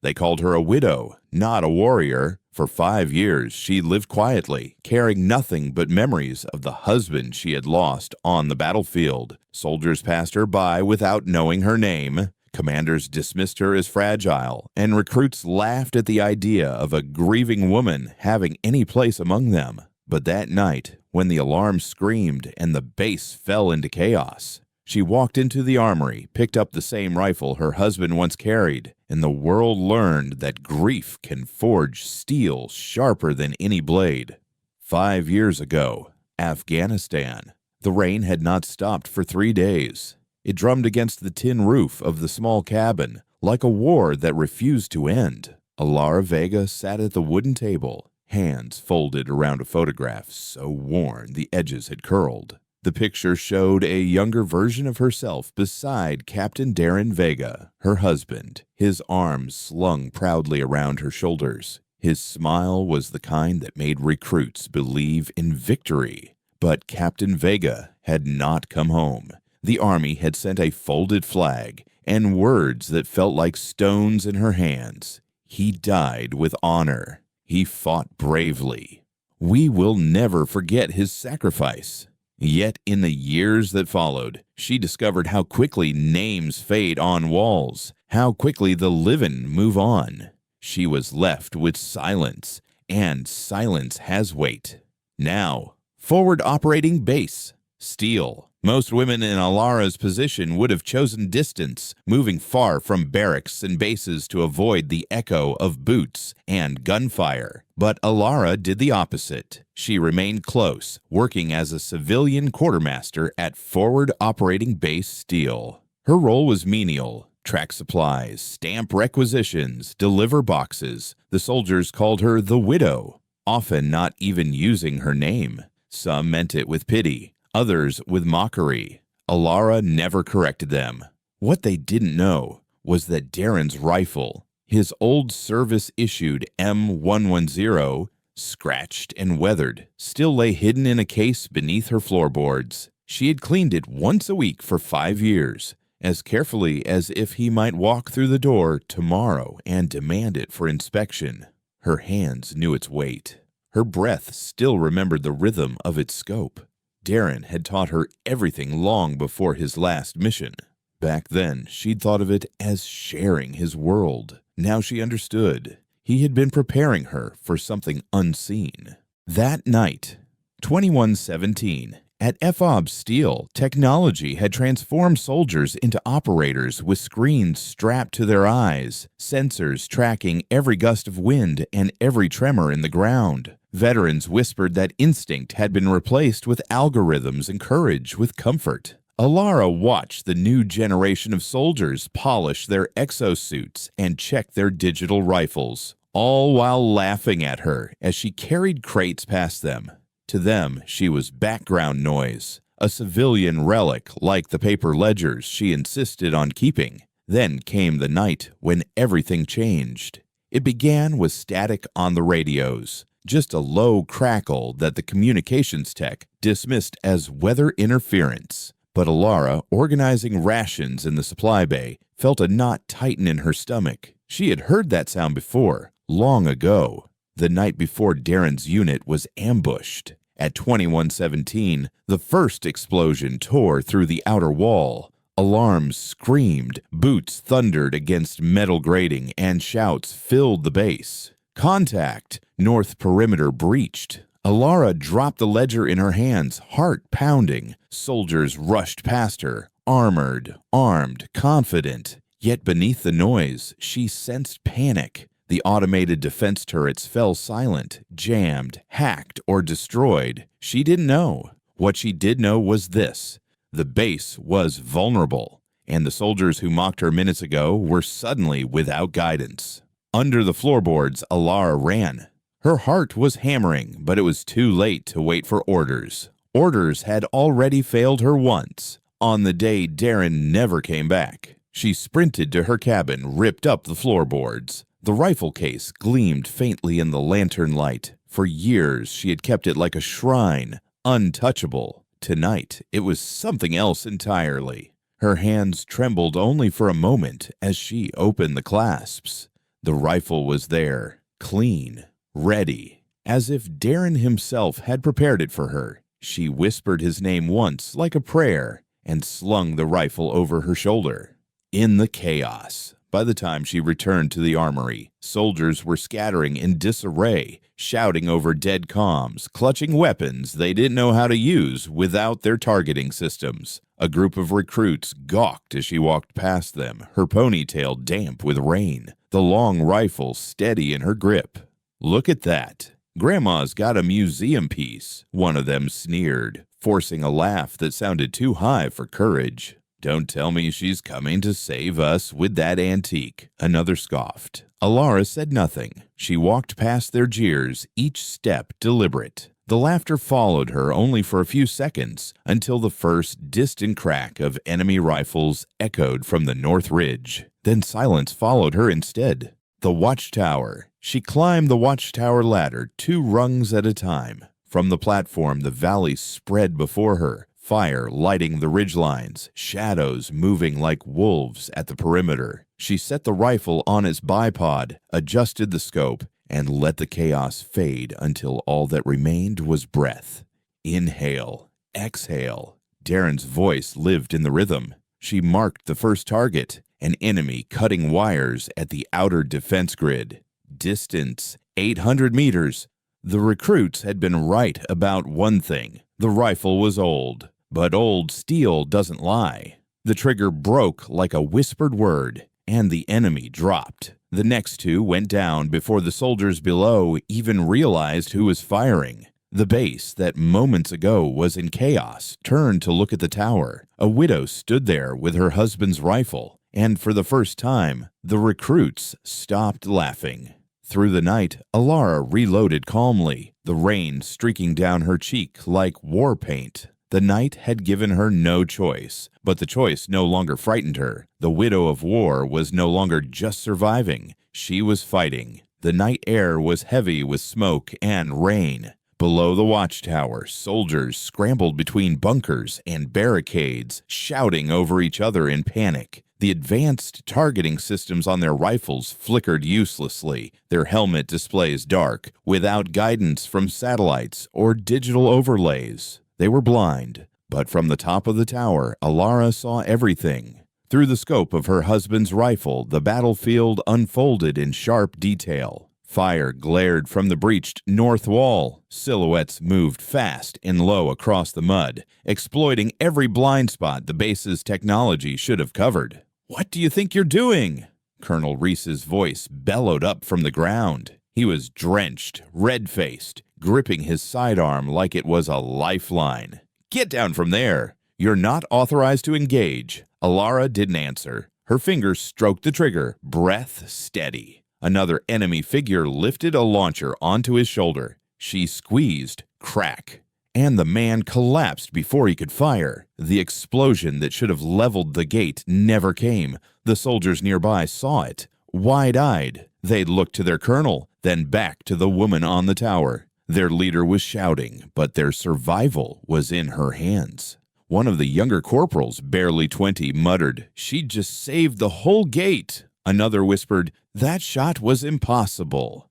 They called her a widow, not a warrior. For 5 years, she lived quietly, carrying nothing but memories of the husband she had lost on the battlefield. Soldiers passed her by without knowing her name. Commanders dismissed her as fragile, and recruits laughed at the idea of a grieving woman having any place among them. But that night, when the alarm screamed and the base fell into chaos, she walked into the armory, picked up the same rifle her husband once carried, and the world learned that grief can forge steel sharper than any blade. 5 years ago, Afghanistan. The rain had not stopped for 3 days. It drummed against the tin roof of the small cabin like a war that refused to end. Alara Vega sat at the wooden table, hands folded around a photograph so worn the edges had curled. The picture showed a younger version of herself beside Captain Darren Vega, her husband, his arms slung proudly around her shoulders. His smile was the kind that made recruits believe in victory. But Captain Vega had not come home. The army had sent a folded flag and words that felt like stones in her hands. He died with honor. He fought bravely. We will never forget his sacrifice. Yet in the years that followed, she discovered how quickly names fade on walls, how quickly the living move on. She was left with silence, and silence has weight. Now, forward operating base. Steel. Most women in Alara's position would have chosen distance, moving far from barracks and bases to avoid the echo of boots and gunfire. But Alara did the opposite. She remained close, working as a civilian quartermaster at Forward Operating Base Steel. Her role was menial. Track supplies, stamp requisitions, deliver boxes. The soldiers called her the widow, often not even using her name. Some meant it with pity, others with mockery. Alara never corrected them. What they didn't know was that Darren's rifle, his old service-issued M110, scratched and weathered, still lay hidden in a case beneath her floorboards. She had cleaned it once a week for 5 years, as carefully as if he might walk through the door tomorrow and demand it for inspection. Her hands knew its weight. Her breath still remembered the rhythm of its scope. Darren had taught her everything long before his last mission. Back then, she'd thought of it as sharing his world. Now she understood. He had been preparing her for something unseen. That night, 2117, at FOB Steel, technology had transformed soldiers into operators with screens strapped to their eyes, sensors tracking every gust of wind and every tremor in the ground. Veterans whispered that instinct had been replaced with algorithms and courage with comfort. Alara watched the new generation of soldiers polish their exosuits and check their digital rifles, all while laughing at her as she carried crates past them. To them, she was background noise, a civilian relic like the paper ledgers she insisted on keeping. Then came the night when everything changed. It began with static on the radios, just a low crackle that the communications tech dismissed as weather interference. But Alara, organizing rations in the supply bay, felt a knot tighten in her stomach. She had heard that sound before, long ago, the night before Darren's unit was ambushed. At 2117, the first explosion tore through the outer wall. Alarms screamed, boots thundered against metal grating, and shouts filled the base. Contact! North perimeter breached. Alara dropped the ledger in her hands, heart pounding. Soldiers rushed past her, armored, armed, confident. Yet beneath the noise, she sensed panic. The automated defense turrets fell silent, jammed, hacked, or destroyed. She didn't know. What she did know was this: the base was vulnerable, and the soldiers who mocked her minutes ago were suddenly without guidance. Under the floorboards, Alara ran. Her heart was hammering, but it was too late to wait for orders. Orders had already failed her once, on the day Darren never came back. She sprinted to her cabin, ripped up the floorboards. The rifle case gleamed faintly in the lantern light. For years, she had kept it like a shrine, untouchable. Tonight, it was something else entirely. Her hands trembled only for a moment as she opened the clasps. The rifle was there, clean, ready, as if Darren himself had prepared it for her. She whispered his name once like a prayer and slung the rifle over her shoulder. In the chaos, by the time she returned to the armory, soldiers were scattering in disarray, shouting over dead comms, clutching weapons they didn't know how to use without their targeting systems. A group of recruits gawked as she walked past them, her ponytail damp with rain, the long rifle steady in her grip. "Look at that. Grandma's got a museum piece," one of them sneered, forcing a laugh that sounded too high for courage. "Don't tell me she's coming to save us with that antique," another scoffed. Alara said nothing. She walked past their jeers, each step deliberate. The laughter followed her only for a few seconds, until the first distant crack of enemy rifles echoed from the north ridge. Then silence followed her instead. The watchtower. She climbed the watchtower ladder 2 rungs at a time. From the platform, the valley spread before her, fire lighting the ridgelines, shadows moving like wolves at the perimeter. She set the rifle on its bipod, adjusted the scope, and let the chaos fade until all that remained was breath. Inhale, exhale. Darren's voice lived in the rhythm. She marked the first target, an enemy cutting wires at the outer defense grid. Distance, 800 meters. The recruits had been right about one thing. The rifle was old, but old steel doesn't lie. The trigger broke like a whispered word, and the enemy dropped. The next 2 went down before the soldiers below even realized who was firing. The base that moments ago was in chaos turned to look at the tower. A widow stood there with her husband's rifle, and for the first time, the recruits stopped laughing. Through the night, Alara reloaded calmly, the rain streaking down her cheek like war paint. The night had given her no choice, but the choice no longer frightened her. The widow of war was no longer just surviving. She was fighting. The night air was heavy with smoke and rain. Below the watchtower, soldiers scrambled between bunkers and barricades, shouting over each other in panic. The advanced targeting systems on their rifles flickered uselessly, their helmet displays dark, without guidance from satellites or digital overlays. They were blind, but from the top of the tower, Alara saw everything. Through the scope of her husband's rifle, the battlefield unfolded in sharp detail. Fire glared from the breached north wall. Silhouettes moved fast and low across the mud, exploiting every blind spot the base's technology should have covered. "What do you think you're doing?" Colonel Reese's voice bellowed up from the ground. He was drenched, red-faced, gripping his sidearm like it was a lifeline. "Get down from there! You're not authorized to engage." Alara didn't answer. Her fingers stroked the trigger, breath steady. Another enemy figure lifted a launcher onto his shoulder. She squeezed, crack, and the man collapsed before he could fire. The explosion that should have leveled the gate never came. The soldiers nearby saw it. Wide-eyed, they looked to their colonel, then back to the woman on the tower. Their leader was shouting, but their survival was in her hands. One of the younger corporals, barely 20, muttered, "She just saved the whole gate." Another whispered, "That shot was impossible."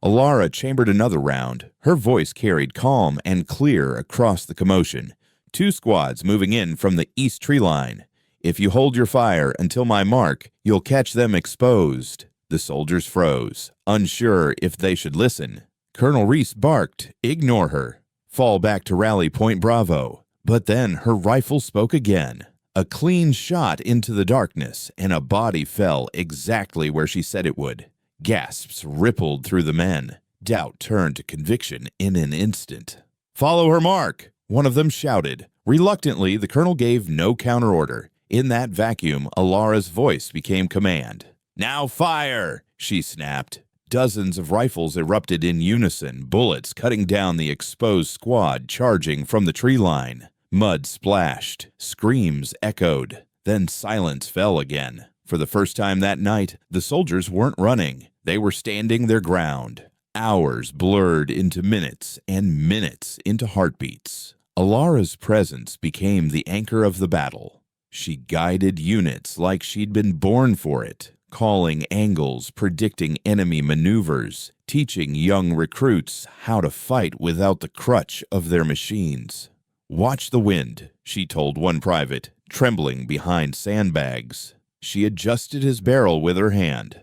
Alara chambered another round. Her voice carried calm and clear across the commotion. 2 squads moving in from the east tree line. "If you hold your fire until my mark, you'll catch them exposed." The soldiers froze, unsure if they should listen. Colonel Reese barked, "Ignore her. Fall back to Rally Point Bravo." But then her rifle spoke again. A clean shot into the darkness, and a body fell exactly where she said it would. Gasps rippled through the men. Doubt turned to conviction in an instant. "Follow her mark," one of them shouted. Reluctantly, the colonel gave no counterorder. In that vacuum, Alara's voice became command. "Now fire!" she snapped. Dozens of rifles erupted in unison, bullets cutting down the exposed squad charging from the tree line. Mud splashed, screams echoed, then silence fell again. For the first time that night, the soldiers weren't running. They were standing their ground. Hours blurred into minutes, and minutes into heartbeats. Alara's presence became the anchor of the battle. She guided units like she'd been born for it, calling angles, predicting enemy maneuvers, teaching young recruits how to fight without the crutch of their machines. "Watch the wind," she told one private, trembling behind sandbags. She adjusted his barrel with her hand.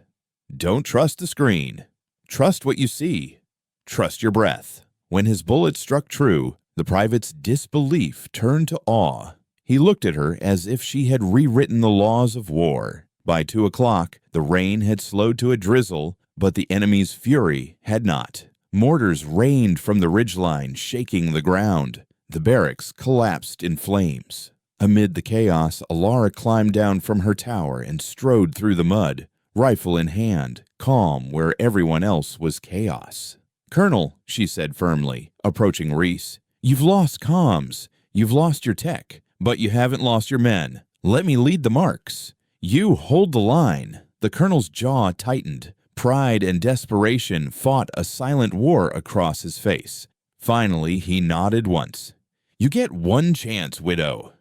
"Don't trust the screen. Trust what you see. Trust your breath." When his bullet struck true, the private's disbelief turned to awe. He looked at her as if she had rewritten the laws of war. By 2 o'clock, the rain had slowed to a drizzle, but the enemy's fury had not. Mortars rained from the ridgeline, shaking the ground. The barracks collapsed in flames. Amid the chaos, Alara climbed down from her tower and strode through the mud, rifle in hand, calm where everyone else was chaos. "Colonel," she said firmly, approaching Reese, "you've lost comms. You've lost your tech, but you haven't lost your men. Let me lead the marks. You hold the line." The colonel's jaw tightened. Pride and desperation fought a silent war across his face. Finally, he nodded once. "You get one chance, widow.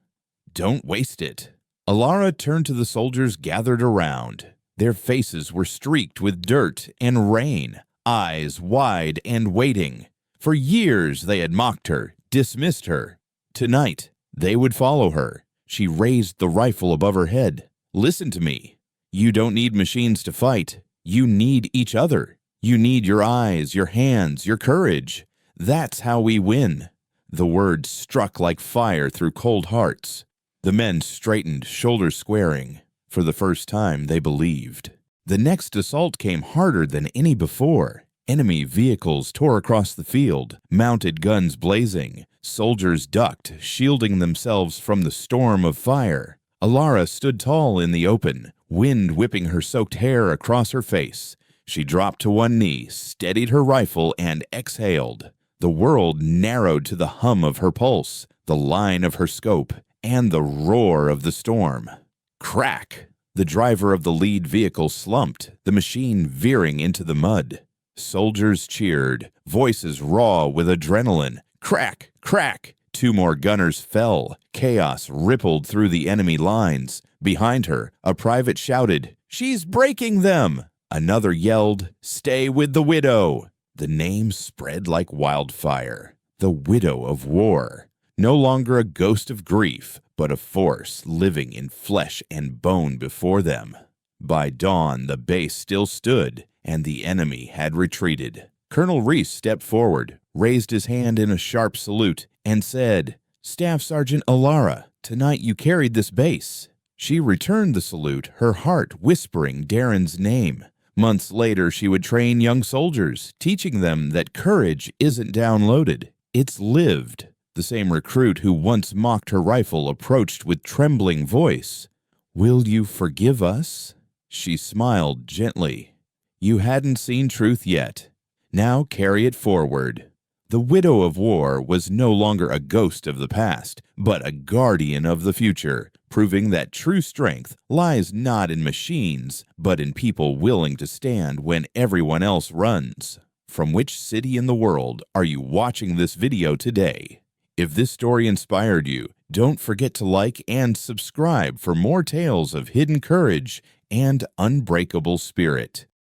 Don't waste it." Alara turned to the soldiers gathered around. Their faces were streaked with dirt and rain, eyes wide and waiting. For years they had mocked her, dismissed her. Tonight, they would follow her. She raised the rifle above her head. "Listen to me. You don't need machines to fight. You need each other. You need your eyes, your hands, your courage. That's how we win." The words struck like fire through cold hearts. The men straightened, shoulders squaring. For the first time, they believed. The next assault came harder than any before. Enemy vehicles tore across the field, mounted guns blazing. Soldiers ducked, shielding themselves from the storm of fire. Alara stood tall in the open, wind whipping her soaked hair across her face. She dropped to one knee, steadied her rifle, and exhaled. The world narrowed to the hum of her pulse, the line of her scope, and the roar of the storm. Crack! The driver of the lead vehicle slumped, the machine veering into the mud. Soldiers cheered, voices raw with adrenaline. Crack! Crack! 2 more gunners fell. Chaos rippled through the enemy lines. Behind her, a private shouted, "She's breaking them!" Another yelled, "Stay with the widow!" The name spread like wildfire. The widow of war. No longer a ghost of grief, but a force living in flesh and bone before them. By dawn, the base still stood, and the enemy had retreated. Colonel Reese stepped forward, raised his hand in a sharp salute, and said, "Staff Sergeant Alara, tonight you carried this base." She returned the salute, her heart whispering Darren's name. Months later, she would train young soldiers, teaching them that courage isn't downloaded, it's lived. The same recruit who once mocked her rifle approached with trembling voice. "Will you forgive us?" She smiled gently. "You hadn't seen truth yet. Now carry it forward." The widow of war was no longer a ghost of the past, but a guardian of the future, proving that true strength lies not in machines, but in people willing to stand when everyone else runs. From which city in the world are you watching this video today? If this story inspired you, don't forget to like and subscribe for more tales of hidden courage and unbreakable spirit.